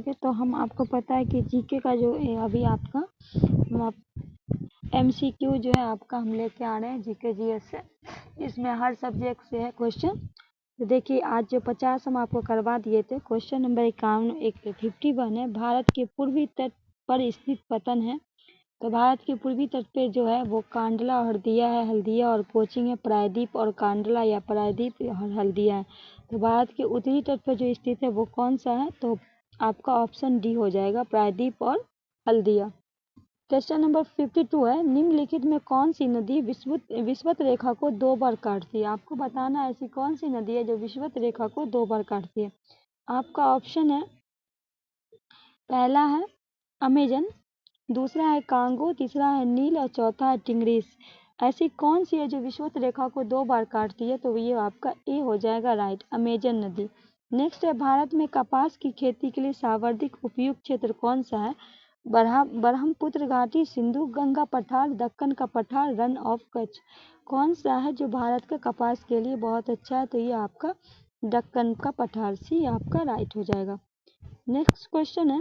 जाओगे तो हम आपको पता है कि जीके का जो अभी आपका MCQ जो है आपका हम लेके आ रहे हैं जीके जीएस से। इसमें हर सब्जेक्ट से है क्वेश्चन। तो देखिए आज जो 50 हम आपको करवा दिए थे। क्वेश्चन नंबर 51 है, भारत के पूर्वी तट पर स्थित पतन है। तो भारत के पूर्वी तट पे जो है वो कांडला और हल्दिया है, हल्दिया और कोचिंग है, प्रायद्वीप और कांडला या प्रायद्वीप और हल्दिया है। तो भारत के उत्तरी तट पर जो स्थित है वो कौन सा है, तो आपका ऑप्शन डी हो जाएगा, प्रायद्वीप और हल्दिया। क्वेश्चन नंबर 52 है, निम्नलिखित में कौन सी नदी विषुवत रेखा को 2 बार काटती है। आपको बताना है ऐसी कौन सी नदी है जो विषुवत रेखा को 2 बार काटती है। आपका ऑप्शन है, पहला है अमेजन, दूसरा है कांगो, तीसरा है नील और चौथा है टिग्रिस। ऐसी कौन सी है जो विषुवत रेखा को 2 बार काटती है, तो ये आपका ए हो जाएगा राइट, अमेजन नदी। नेक्स्ट है, भारत में कपास की खेती के लिए सर्वाधिक उपयुक्त क्षेत्र कौन सा है। ब्रह्मपुत्र घाटी, सिंधु गंगा पठार, दक्कन का पठार, रन ऑफ कच्छ। कौन सा है जो भारत का कपास के लिए बहुत अच्छा है, तो ये आपका दक्कन का पठार, सी आपका राइट हो जाएगा। नेक्स्ट क्वेश्चन है,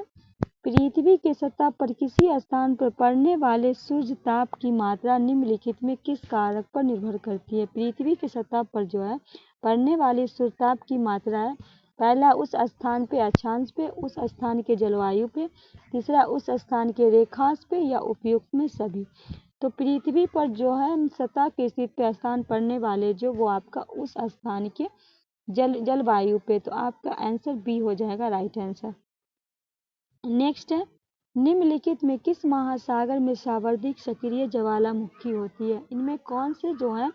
पृथ्वी के सतह पर किसी स्थान पर पड़ने वाले सूर्य ताप की मात्रा निम्नलिखित में किस कारक पर निर्भर करती है। पृथ्वी के सतह पर जो है पड़ने वाले सूर्य ताप की मात्रा है, पहला उस स्थान पे अक्षांश पे, उस स्थान के जलवायु पे, तीसरा उस स्थान के रेखांश पे या उपयुक्त में सभी। तो पृथ्वी पर जो है सतह के स्थित पे स्थान पड़ने वाले जो वो आपका उस स्थान के जलवायु पे, तो आपका आंसर बी हो जाएगा राइट आंसर। नेक्स्ट है, निम्नलिखित में किस महासागर में सर्वाधिक सक्रिय ज्वालामुखी होती है। इनमें कौन से जो है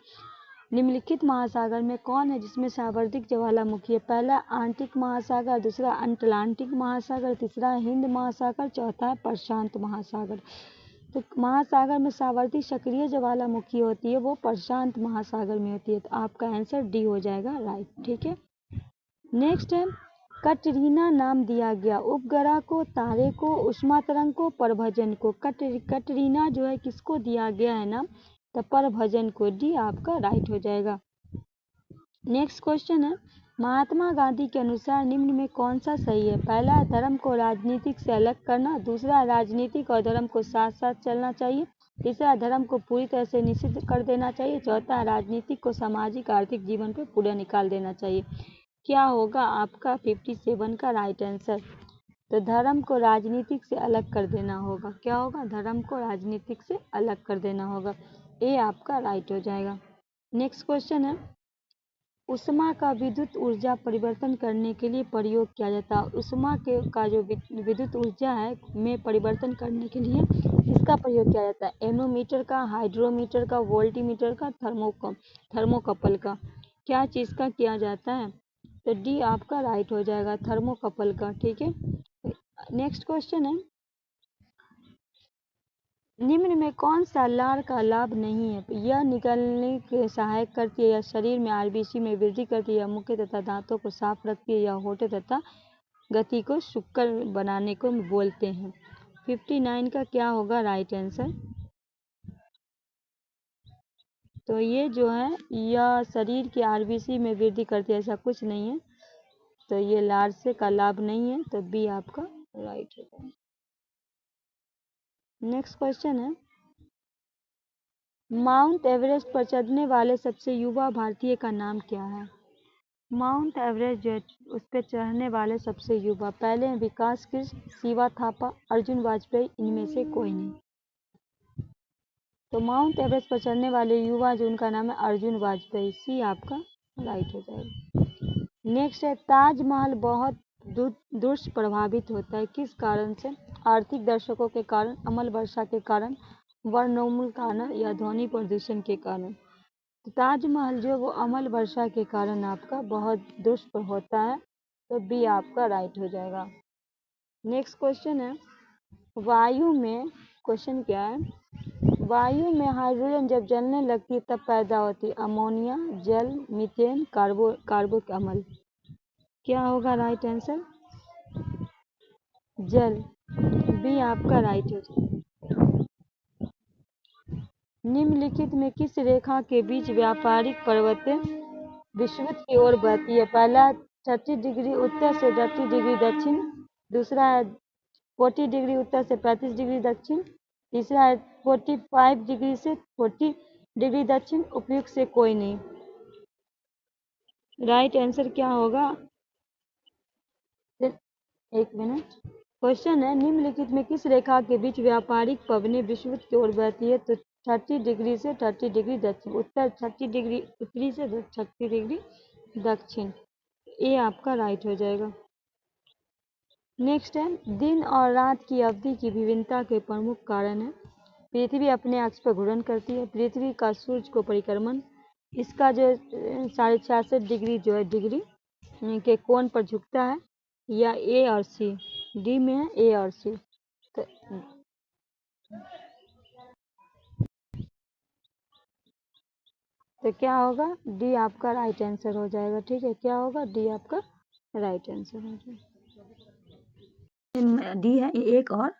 निम्नलिखित महासागर में कौन है जिसमें सर्वाधिक ज्वालामुखी है। पहला आर्कटिक महासागर, दूसरा अटलांटिक महासागर, तीसरा हिंद महासागर, चौथा है प्रशांत महासागर। तो महासागर में सर्वाधिक सक्रिय ज्वालामुखी होती है वो प्रशांत महासागर में होती है, तो आपका आंसर डी हो जाएगा राइट। ठीक है, नेक्स्ट है, कटरीना नाम दिया गया उपग्रह को, तारे को, उष्मा तरंग को, प्रभंजन को। कटरीना जो है किसको दिया गया है नाम, तो प्रभंजन को, डी आपका राइट हो जाएगा। नेक्स्ट क्वेश्चन है, महात्मा गांधी के अनुसार निम्न में कौन सा सही है। पहला, धर्म को राजनीतिक से अलग करना, दूसरा, राजनीतिक और धर्म को साथ साथ चलना चाहिए, तीसरा, धर्म को पूरी तरह से निषिद्ध कर देना चाहिए, चौथा, राजनीतिक को सामाजिक आर्थिक जीवन पर पूरा निकाल देना चाहिए। क्या होगा आपका 57 का राइट आंसर, तो धर्म को राजनीतिक से अलग कर देना होगा। क्या होगा, धर्म को राजनीतिक से अलग कर देना होगा, ए आपका राइट हो जाएगा। नेक्स्ट क्वेश्चन है, उष्मा का विद्युत ऊर्जा परिवर्तन करने के लिए प्रयोग किया जाता है। उष्मा का जो विद्युत ऊर्जा है में परिवर्तन करने के लिए किसका प्रयोग किया जाता है। एनोमीटर का, हाइड्रोमीटर का, वोल्टीमीटर का, थर्मोकपल का। क्या चीज का किया जाता है, तो डी आपका राइट हो जाएगा, थर्मोकपल का। ठीक है, नेक्स्ट क्वेश्चन है, निम्न में कौन सा लार का लाभ नहीं है। यह निकलने के सहायक करती है, या शरीर में आरबीसी में वृद्धि करती है, या मुख्य तथा दांतों को साफ रखती है, या होठे तथा गति को सुकर बनाने को बोलते हैं। 59 का क्या होगा राइट आंसर, तो ये जो है यह शरीर के आरबीसी में वृद्धि करती है, ऐसा कुछ नहीं है, तो ये लार से का लाभ नहीं है, तो बी आपका राइट होगा। नेक्स्ट क्वेश्चन है, माउंट एवरेस्ट पर चढ़ने वाले सबसे युवा भारतीय का नाम क्या है। माउंट एवरेस्ट जो उस पर चढ़ने वाले सबसे युवा, पहले हैं विकास कृष्ण, शिवा थापा, अर्जुन वाजपेयी, इनमें से कोई नहीं। तो माउंट एवरेस्ट पर चढ़ने वाले युवा जो उनका नाम है अर्जुन वाजपेयी, सी आपका राइट हो जाएगा। नेक्स्ट है, ताजमहल बहुत दुष्प्रभावित होता है, किस कारण से। आर्थिक दर्शकों के कारण, अमल वर्षा के कारण, वर्णोन्मूलन कारण, या ध्वनि प्रदूषण के कारण। तो ताजमहल जो वो अमल वर्षा के कारण आपका बहुत दुष्ट होता है, तो बी आपका राइट हो जाएगा। नेक्स्ट क्वेश्चन है, वायु में, क्वेश्चन क्या है, वायु में हाइड्रोजन जब जलने लगती है तब पैदा होती है अमोनिया, जल, मीथेन, कार्बोक अम्ल। क्या होगा राइट आंसर, जल, बी आपका राइट हो जाएगा। निम्नलिखित में किस रेखा के बीच व्यापारिक पर्वत विषुवत की ओर बहती है। पहला 30 डिग्री उत्तर से 30 डिग्री दक्षिण, दूसरा है 40 डिग्री उत्तर से 35 डिग्री दक्षिण, तीसरा है 45 डिग्री से 40 डिग्री दक्षिण, उपयुक्त से कोई नहीं। राइट आंसर क्या होगा? एक मिनट। क्वेश्चन है, निम्नलिखित में किस रेखा के बीच व्यापारिक पवनें विषुवत की ओर बहती है? तो 30 डिग्री से 30 डिग्री दक्षिण, उत्तर 30 डिग्री उत्तरी से 30 डिग्री दक्षिण। ये आपका राइट हो जाएगा। नेक्स्ट है, दिन और रात की अवधि की विभिन्नता के प्रमुख कारण है। पृथ्वी अपने अक्ष पर घूर्णन करती है, पृथ्वी का सूर्य को परिक्रमण, इसका जो 66.5 डिग्री जो है डिग्री के कोण पर झुकता है, या ए और सी। डी में है ए और सी। तो क्या होगा? डी आपका राइट आंसर हो जाएगा। ठीक है, क्या होगा? डी आपका राइट आंसर हो जाएगा। डी है एक और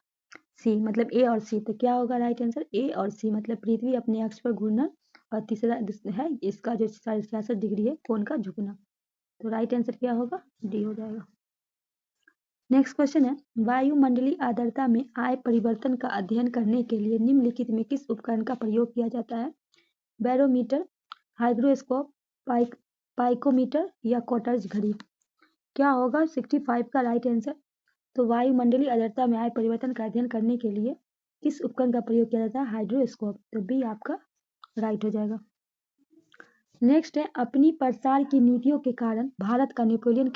सी, मतलब ए और सी। तो क्या होगा राइट आंसर? ए और सी, मतलब पृथ्वी अपने अक्ष पर घूमना, और तीसरा है इसका जो 66.5 डिग्री है कोण का झुकना। तो राइट आंसर क्या होगा? डी हो जाएगा। नेक्स्ट क्वेश्चन है, वायुमंडलीय आर्द्रता में आए परिवर्तन का अध्ययन करने के लिए निम्नलिखित में किस उपकरण का प्रयोग किया जाता है? बैरोमीटर, हाइग्रोस्कोप, पाइकोमीटर या कॉटर्स घड़ी। क्या होगा 65 का राइट आंसर? तो वायुमंडलीय आर्द्रता में आए परिवर्तन का अध्ययन करने के लिए किस उपकरण का प्रयोग किया जाता है? हाइड्रोस्कोप। तो बी आपका राइट हो जाएगा। नेक्स्ट है, अपनी प्रसार की नीतियों के कारण भारत का नेपोलियन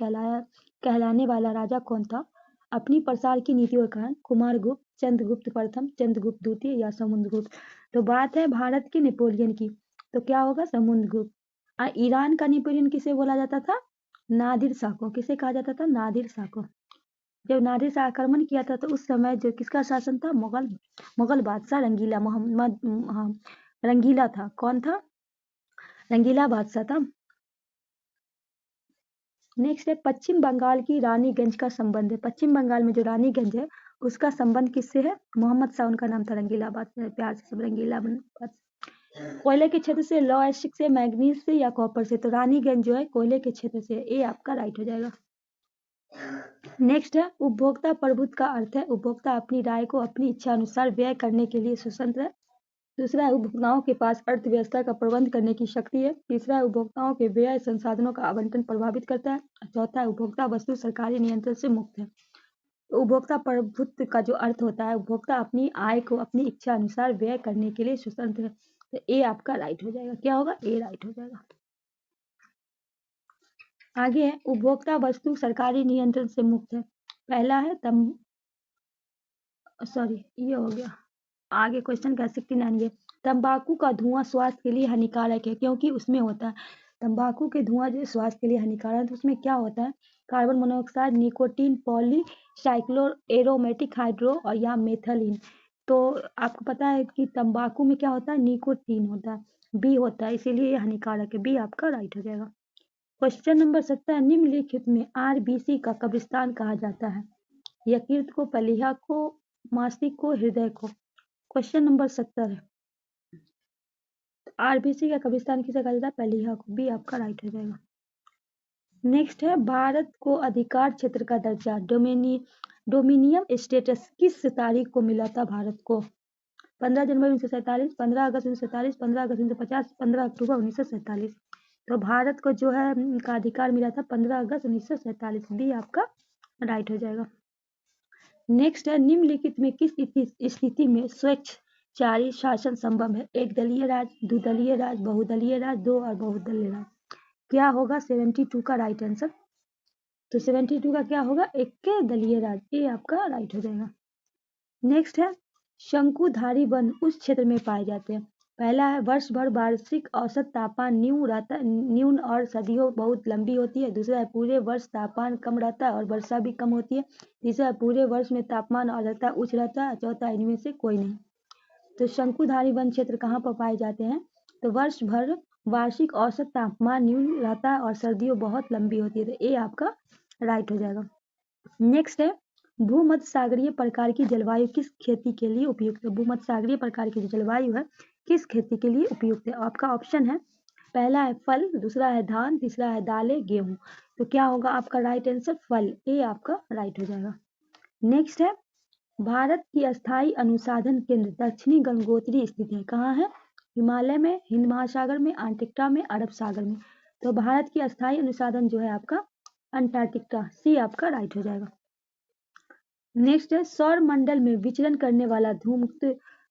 कहलाने वाला राजा कौन था? अपनी प्रसार की नीतियों के कारण कुमारगुप्त, चंद्रगुप्त प्रथम, चंद्रगुप्त द्वितीय या समुद्रगुप्त। तो बात है भारत के नेपोलियन की, तो क्या होगा? समुद्रगुप्त। ईरान का नेपोलियन किसे बोला जाता था? नादिर शाह को। किसे कहा जाता था? नादिर शाह को। जब नादिर शाह आक्रमण किया था तो उस समय जो किसका शासन था? मुगल बादशाह रंगीला मोहम्मद, हाँ रंगीला था। कौन था? रंगीला बादशाह था। नेक्स्ट है, पश्चिम बंगाल की रानीगंज का संबंध है। पश्चिम बंगाल में जो रानीगंज है उसका संबंध किससे है? मोहम्मद शाह उनका नाम था, रंगीला बादशाह, प्यार से सब रंगीला बादशाह। कोयले के क्षेत्र से, लौह एसिड से, मैग्नीज से या कॉपर से? तो रानीगंज जो है कोयले के क्षेत्र से। ए आपका राइट हो जाएगा। नेक्स्ट है, उपभोक्ता प्रभुत्व का अर्थ है उपभोक्ता अपनी राय को अपनी इच्छा अनुसार व्यय करने के लिए स्वतंत्र है। दूसरा है, उपभोक्ताओं के पास अर्थव्यवस्था का प्रबंध करने की शक्ति है। तीसरा है, उपभोक्ताओं के व्यय संसाधनों का आवंटन प्रभावित करता है। चौथा है, उपभोक्ता वस्तु सरकारी नियंत्रण से मुक्त है। तो उपभोक्ता प्रभुत्व का जो अर्थ होता है, उपभोक्ता अपनी आय को अपनी इच्छा अनुसार व्यय करने के लिए स्वतंत्र है। तो ए आपका राइट हो जाएगा। क्या होगा? ए राइट हो जाएगा। आगे है, उपभोक्ता वस्तु सरकारी नियंत्रण से मुक्त है। पहला है ये हो गया। आगे क्वेश्चन का 69 है, तंबाकू का धुआं स्वास्थ्य के लिए हानिकारक है क्योंकि उसमें होता है, तंबाकू के धुआं जो स्वास्थ्य के लिए हानिकारक है, तो उसमें क्या होता है? Carbon monoxide, nicotine, polycyclic aromatic hydro और या मेथिलीन। तो आपको पता है कि तंबाकू में क्या होता है? निकोटीन होता है, बी होता है, इसीलिए ये हानिकारक है। बी आपका राइट हो जाएगा। क्वेश्चन नंबर 17, निम्नलिखित में आरबीसी का कब्रिस्तान कहा जाता है? यकृत को, प्लीहा को, मासिक को, हृदय को। क्वेश्चन नंबर 70 है, आरबीसी का कब्रिस्तान किसे कहा जाता है? प्लीहा को। बी आपका राइट हो जाएगा। नेक्स्ट है, भारत को अधिकार क्षेत्र का दर्जा डोमिनियन स्टेटस किस तारीख को मिला था भारत को? 15 जनवरी 1947, 15 अगस्त 1947, 15 अगस्त 1950, 15 अक्टूबर 1947। तो भारत को जो है का अधिकार मिला था 15 अगस्त 1947। बी आपका राइट हो जाएगा। नेक्स्ट है, निम्नलिखित में किस स्थिति में स्वेच्छाचारी शासन संभव है? एक दलीय राज, द्विदलीय राज, बहुदलीय राज, दो और बहुदलीय राज। क्या होगा 72 का राइट आंसर? तो 72 का क्या होगा? एक दलीय राज। ये आपका राइट हो जाएगा। नेक्स्ट है, शंकुधारी वन उस क्षेत्र में पाए जाते हैं। पहला है, वर्ष भर वार्षिक औसत तापमान न्यून और सर्दियों बहुत लंबी होती है। दूसरा है, पूरे वर्ष तापमान कम रहता है और वर्षा भी कम होती है। तीसरा है, पूरे वर्ष में तापमान और आर्द्रता उच्च रहता है। चौथा, इनमें से कोई नहीं। तो शंकुधारी वन क्षेत्र कहाँ पर पाए जाते हैं? तो वर्ष भर वार्षिक औसत तापमान न्यून रहता है और सर्दियों बहुत लंबी होती है। तो ए आपका राइट हो जाएगा। नेक्स्ट है, भूमध्य सागरीय प्रकार की जलवायु किस खेती के लिए उपयुक्त है? भूमध्य सागरीय प्रकार की जो जलवायु है किस खेती के लिए उपयुक्त है? आपका ऑप्शन है, पहला है फल, दूसरा है धान, तीसरा है दालें, गेहूं। तो क्या होगा आपका राइट आंसर? फल। ए आपका राइट हो जाएगा। नेक्स्ट है भारत की अस्थायी अनुसंधान केंद्र दक्षिणी गंगोत्री स्थित है। कहाँ है? हिमालय में, हिंद महासागर में, अंटार्कटिका में, अरब सागर में। तो भारत की अस्थायी अनुसंधान जो है आपका अंटार्कटिका, सी आपका राइट हो जाएगा। नेक्स्ट है सौर मंडल में विचरण करने वाला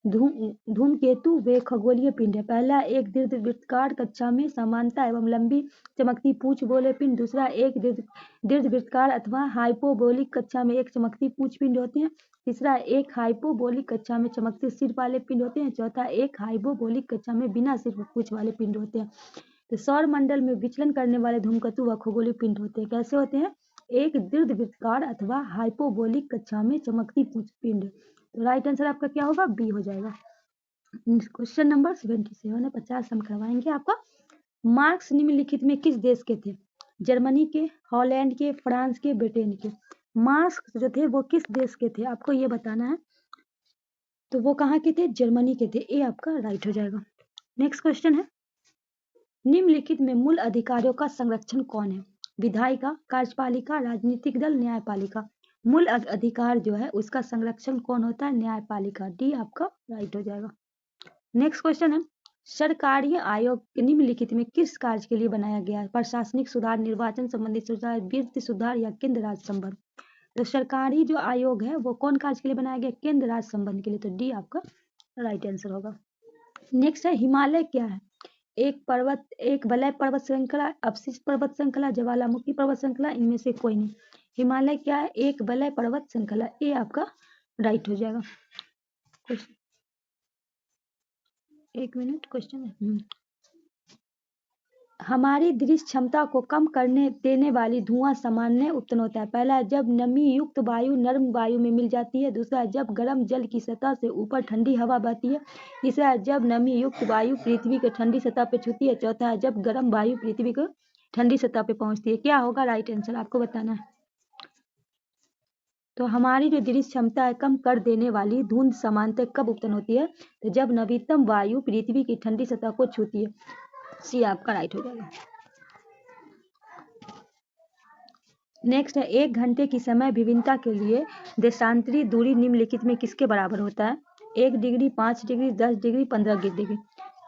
धूमकेतु वे खगोलीय पिंड है। पहला एक दीर्घवृत्ताकार कक्षा में समानता एवं लंबी चमकती पूंछ वाले पिंड, दूसरा एक दीर्घवृत्ताकार अथवा हाइपोबोलिक कक्षा में एक चमकती पूंछ पिंड होते हैं, तीसरा एक हाइपोबोलिक कक्षा में चमकते सिर वाले पिंड होते हैं, चौथा एक हाइपोबोलिक कक्षा में बिना सिर पूंछ वाले पिंड होते हैं। तो सौर मंडल में विचलन करने वाले धूमकेतु व खगोलीय पिंड होते हैं। कैसे होते हैं? एक दीर्घवृत्ताकार अथवा हाइपोबोलिक कक्षा में चमकती पूंछ पिंड। तो राइट आंसर आपका क्या होगा? बी हो जाएगा। क्वेश्चन नंबर 77 है, 50 हम करवाएंगे आपका। मार्क्स निम्नलिखित में किस देश के थे? जर्मनी के, हॉलैंड के, फ्रांस के, ब्रिटेन के। मार्क्स जो थे वो किस देश के थे आपको ये बताना है। तो वो कहाँ के थे? जर्मनी के थे। ए आपका राइट हो जाएगा। नेक्स्ट क्वेश्चन है निम्नलिखित में मूल अधिकारियों का संरक्षण कौन है? विधायिका, कार्यपालिका, राजनीतिक दल, न्यायपालिका। मूल अधिकार जो है उसका संरक्षण कौन होता है? न्यायपालिका। डी आपका राइट हो जाएगा। नेक्स्ट क्वेश्चन है सरकारी आयोग निम्नलिखित में किस कार्य के लिए बनाया गया है? प्रशासनिक सुधार, निर्वाचन संबंधी सुधार, वित्त सुधार या केंद्र राज्य संबंध। तो सरकारी जो आयोग है वो कौन कार्य के लिए बनाया गया? केंद्र राज्य संबंध के लिए। तो डी आपका राइट आंसर होगा। नेक्स्ट है हिमालय क्या है? एक पर्वत, एक वलय पर्वत श्रृंखला, अवशिष्ट पर्वत श्रृंखला, ज्वालामुखी पर्वत श्रृंखला, इनमें से कोई नहीं। हिमालय क्या है? एक वलय पर्वत श्रृंखला। ए आपका राइट हो जाएगा। एक मिनट क्वेश्चन है। हमारी दृश्य क्षमता को कम करने देने वाली धुआं सामान्य उत्पन्न होता है। पहला जब नमी युक्त वायु नर्म वायु में मिल जाती है, दूसरा जब गर्म जल की सतह से ऊपर ठंडी हवा बहती है, तीसरा जब नमी युक्त वायु पृथ्वी के ठंडी सतह पर छूती है, चौथा जब गर्म वायु पृथ्वी को ठंडी सतह पर पहुंचती है। क्या होगा राइट आंसर आपको बताना है। तो हमारी जो दृश्य क्षमता है कम कर देने वाली धुंध सामान्यतः कब उत्पन्न होती है? तो जब नवीनतम वायु पृथ्वी की ठंडी सतह को छूती है। सी आपका राइट हो जाएगा। नेक्स्ट है 1 घंटे की समय भिन्नता के लिए देशांतरी दूरी निम्नलिखित में किसके बराबर होता है? 1 डिग्री, 5 डिग्री, 10 डिग्री, 15 डिग्री।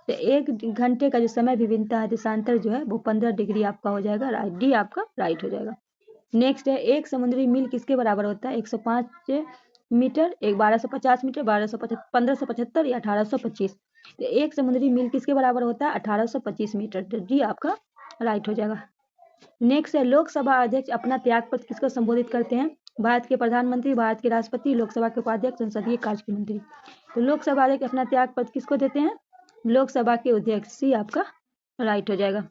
तो 1 घंटे का जो समय भिन्नता है देशांतर जो है वो 15 डिग्री आपका हो जाएगा। राइट, डी आपका राइट हो जाएगा। नेक्स्ट है 1 समुद्री मील किसके बराबर होता है? 105 मीटर, 1250 मीटर, 1575 या 1825। तो 1 समुद्री मील किसके बराबर होता है? 1825 मीटर। तो डी आपका राइट हो जाएगा। नेक्स्ट है लोकसभा अध्यक्ष अपना त्यागपत्र किसको संबोधित करते हैं? भारत के प्रधानमंत्री, भारत के राष्ट्रपति, लोकसभा के उपाध्यक्ष, संसदीय कार्य के मंत्री। तो लोकसभा अध्यक्ष अपना त्यागपत्र किसको देते हैं? लोकसभा के अध्यक्ष। सी आपका राइट हो जाएगा।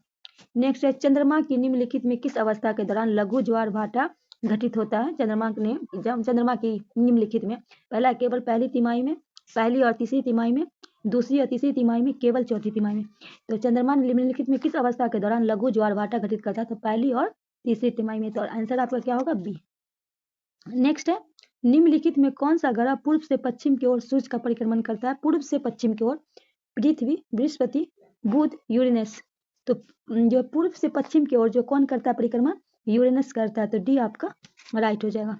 नेक्स्ट है चंद्रमा की निम्नलिखित में किस अवस्था के दौरान लघु ज्वार भाटा घटित होता है? चंद्रमा की निम्नलिखित में पहला केवल पहली तिमाही में, पहली और तीसरी तिमाही में, दूसरी और तीसरी तिमाही में, केवल चौथी तिमाही में। तो चंद्रमा निम्नलिखित में किस अवस्था के दौरान लघु ज्वार भाटा घटित करता है? तो पहली और तीसरी तिमाही में। तो आंसर आपका क्या होगा? बी। नेक्स्ट है निम्नलिखित में कौन सा ग्रह पूर्व से पश्चिम की ओर सूर्य का परिक्रमण करता है? पूर्व से पश्चिम की ओर पृथ्वी, बृहस्पति, बुध, यूरेनस। तो जो पूर्व से पश्चिम की ओर जो कौन करता है परिक्रमण? यूरेनस करता है। तो डी आपका राइट हो जाएगा।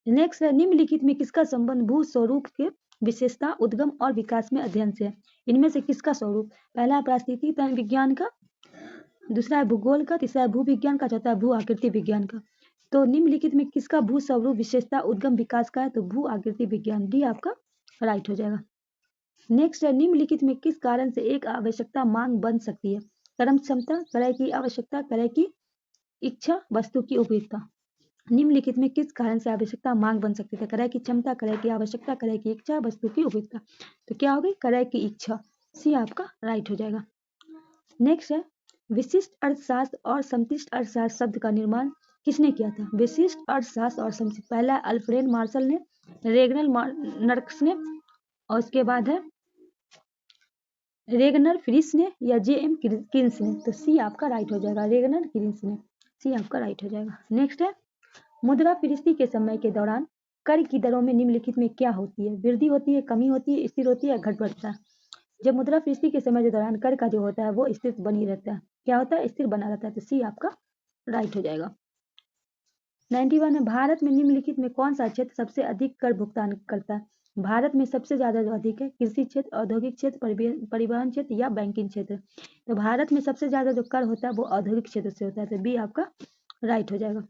नेक्स्ट है निम्नलिखित में किसका संबंध भू स्वरूप के विशेषता, उद्गम और विकास में अध्ययन से है? इनमें से किसका स्वरूप? पहला प्राकृतिक विज्ञान का, दूसरा है भूगोल का, तीसरा है भू विज्ञान का, चौथा है भू आकृति विज्ञान का। तो निम्नलिखित में किसका भू स्वरूप विशेषता, उद्गम, विकास का है? तो भू आकृति विज्ञान। डी आपका राइट हो जाएगा। नेक्स्ट है निम्नलिखित में किस कारण से एक आवश्यकता मांग बन सकती है? कर्म क्षमता, क्रय की आवश्यकता, क्रय की इच्छा, वस्तु की उपयोगिता। निम्नलिखित में किस कारण से आवश्यकता मांग बन सकती है? क्रय की क्षमता, क्रय की आवश्यकता, क्रय की इच्छा, वस्तु की उपयोगिता। तो क्या होगी? क्रय की इच्छा। सी आपका राइट हो जाएगा। नेक्स्ट है विशिष्ट अर्थशास्त्र और समष्टि अर्थशास्त्र शब्द का निर्माण किसने किया था? विशिष्ट अर्थशास्त्र और समष्टि, पहला अल्फ्रेड मार्शल ने, रेगनल नर्क्स ने, और उसके बाद है रेगनर फ्रिस ने या जे.एम. किन्स ने। तो सी आपका राइट हो जाएगा, रेगनर किन्स ने। सी आपका राइट हो जाएगा। नेक्स्ट है मुद्रास्फीति के समय के दौरान कर की दरों में निम्नलिखित में क्या होती है? वृद्धि होती है, कमी होती है, स्थिर होती है, घट बढ़ता है। जब मुद्रास्फीति के समय के दौरान कर का जो होता है वो स्थिर बनी रहता है। क्या होता है? स्थिर बना रहता है। तो सी आपका राइट हो जाएगा। 91 है, भारत में निम्नलिखित में कौन सा क्षेत्र सबसे अधिक कर भुगतान करता है? भारत में सबसे ज्यादा जो अधिक है, कृषि क्षेत्र, औद्योगिक क्षेत्र, परिवहन क्षेत्र या बैंकिंग क्षेत्र। तो भारत में सबसे ज्यादा जो कर होता है वो औद्योगिक क्षेत्र से होता है, तो बी आपका राइट हो जाएगा।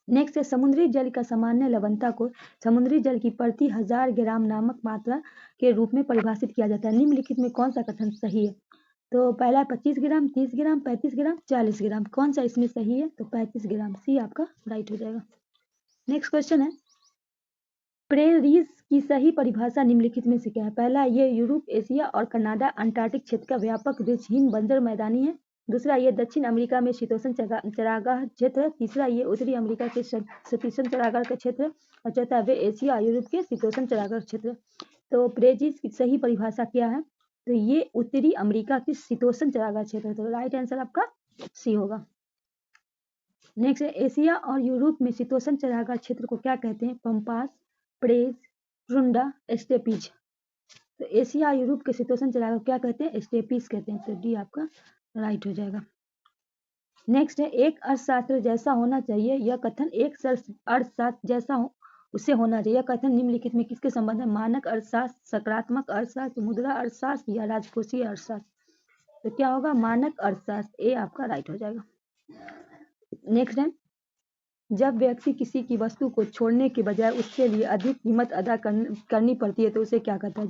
नेक्स्ट है, समुद्री जल का सामान्य लवणता को समुद्री जल की प्रति 1000 ग्राम नामक मात्रा के रूप में परिभाषित किया जाता है। निम्नलिखित में कौन सा कथन सही है? तो पहला 25 ग्राम, 30 ग्राम, 35 ग्राम, 40 ग्राम, कौन सा इसमें सही है? तो 35 ग्राम, सी आपका राइट हो जाएगा। नेक्स्ट क्वेश्चन है, प्रेरीज की सही परिभाषा निम्नलिखित में से क्या है? पहला, ये यूरोप, एशिया और कनाडा अंटार्कटिक क्षेत्र का व्यापक वृक्षहीन बंजर मैदानी है। दूसरा, ये दक्षिण अमेरिका में शीतोष्ण चरागाह क्षेत्र है। तीसरा, ये उत्तरी अमेरिका के शीतोष्ण चरागाह का क्षेत्र है। और चौथा, वे एशिया और यूरोप के शीतोष्ण चरागाह क्षेत्र है। तो प्रेजीज की सही परिभाषा क्या है? तो ये उत्तरी अमेरिका की शीतोष्ण चरागाह क्षेत्र है। तो राइट आंसर आपका सी होगा। नेक्स्ट है, एशिया और यूरोप में शीतोष्ण चरागाह क्षेत्र को क्या कहते हैं? Pampas, prairies, tundra, steppes. तो एशिया और यूरोप के शीतोष्ण चरागाह क्या कहते हैं? स्टेपीज कहते हैं। तो डी आपका राइट हो जाएगा। नेक्स्ट है, एक अर्थशास्त्र जैसा होना चाहिए, यह कथन एक अर्थशास्त्र जैसा हो उससे होना चाहिए, यह कथन निम्नलिखित में किसके संबंध है? मानक अर्थशास्त्र, सकारात्मक अर्थशास्त्र, मुद्रा अर्थशास्त्र या राजकोषीय अर्थशास्त्र। तो क्या होगा? मानक अर्थशास्त्र, ए आपका राइट हो जाएगा। नेक्स्ट है, जब व्यक्ति किसी की वस्तु को छोड़ने के बजाय उसके लिए अधिक कीमत अदा करनी पड़ती है तो उसे क्या कहते हैं?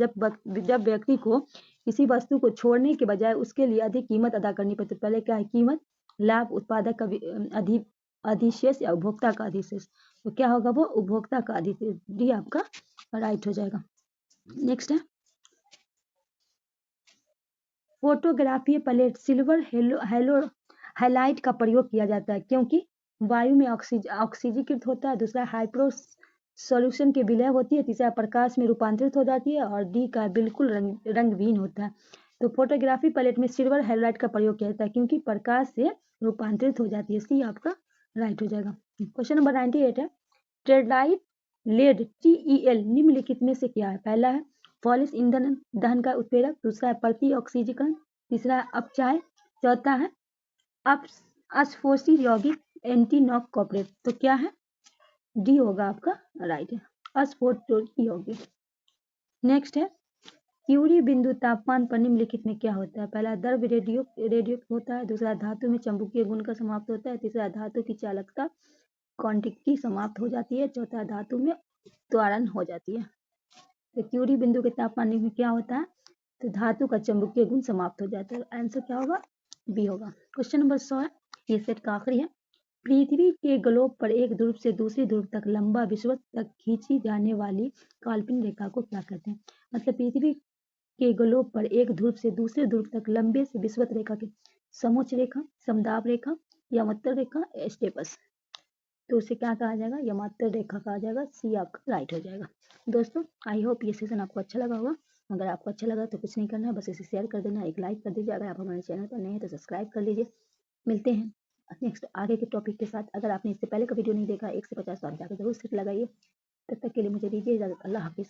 जब व्यक्ति को किसी वस्तु को छोड़ने के बजाय उसके लिए अधिक कीमत अदा करनी पड़ती है, पहले क्या है? कीमत, लाभ, उत्पादक का अधिशेष या उपभोक्ता का अधिशेष। तो क्या होगा? वो उपभोक्ता का अधिशेष, डी आपका राइट हो जाएगा। नेक्स्ट है, फोटोग्राफी प्लेट सिल्वर हैलाइट का प्रयोग किया जाता है क्योंकि वायु में ऑक्सीजीकृत होता है। दूसरा, हाइप्रो सॉल्यूशन की विलय होती है। तीसरा, प्रकाश में रूपांतरित हो जाती है। और डी का बिल्कुल रंगहीन होता है। तो फोटोग्राफी प्लेट में सिल्वर हैलाइट का प्रयोग किया जाता है क्योंकि प्रकाश से रूपांतरित हो जाती है। सी आपका राइट हो जाएगा। क्वेश्चन नंबर 98 है, टेट्राइड लेड TEL निम्नलिखित में से क्या है? पहला है पॉलिश ईंधन दहन का उत्प्रेरक। दूसरा है प्रति ऑक्सीजीकरण। तीसरा है अपचाय। चौथा है अस्फोसी यौगिक एंटी नॉक कॉपरेट। तो क्या है? डी होगा आपका राइट है, अस्फोटोकी यौगिक। नेक्स्ट है, क्यूरी बिंदु तापमान पर निम्नलिखित में क्या होता है? पहला, द्रव रेडियो होता है। दूसरा, धातु में चुंबकीय गुण का समाप्त होता है। तीसरा, धातु की चालकता क्वांटिटी समाप्त हो जाती है। चौथा, धातु में त्वरण हो जाती है। तो क्यूरी बिंदु के तापमान में क्या होता है? तो धातु का चुंबकीय गुण समाप्त हो जाता है। आंसर क्या होगा? बी होगा। क्वेश्चन नंबर 100 है, ये सेट का आखिरी है। पृथ्वी के ग्लोब पर एक ध्रुव से दूसरी ध्रुव तक लंबा विषुवत तक खींची जाने वाली काल्पनिक रेखा को क्या कहते हैं? मतलब पृथ्वी के ग्लोब पर एक ध्रुव से दूसरे ध्रुव तक लंबे से विषुवत रेखा के समोच्च रेखा, समदाब रेखा, यमोत्तर रेखा, स्टेपस। तो उसे क्या कहा जाएगा? यमोत्तर रेखा कहा जाएगा। सी आपका राइट हो जाएगा। दोस्तों, आई होप ये सेशन आपको अच्छा लगा होगा। अगर आपको अच्छा लगा तो कुछ नहीं करना है, बस इसे शेयर कर देना, एक लाइक कर दीजिए। अगर आप हमारे चैनल पर नए हैं तो सब्सक्राइब कर लीजिए। मिलते हैं नेक्स्ट आगे के टॉपिक के साथ। अगर आपने इससे पहले का वीडियो नहीं देखा, 1 से 50 बार जाकर जरूर सीट लगाइए। तब तक के लिए मुझे दीजिए इजाजत। अल्लाह हाफिज़।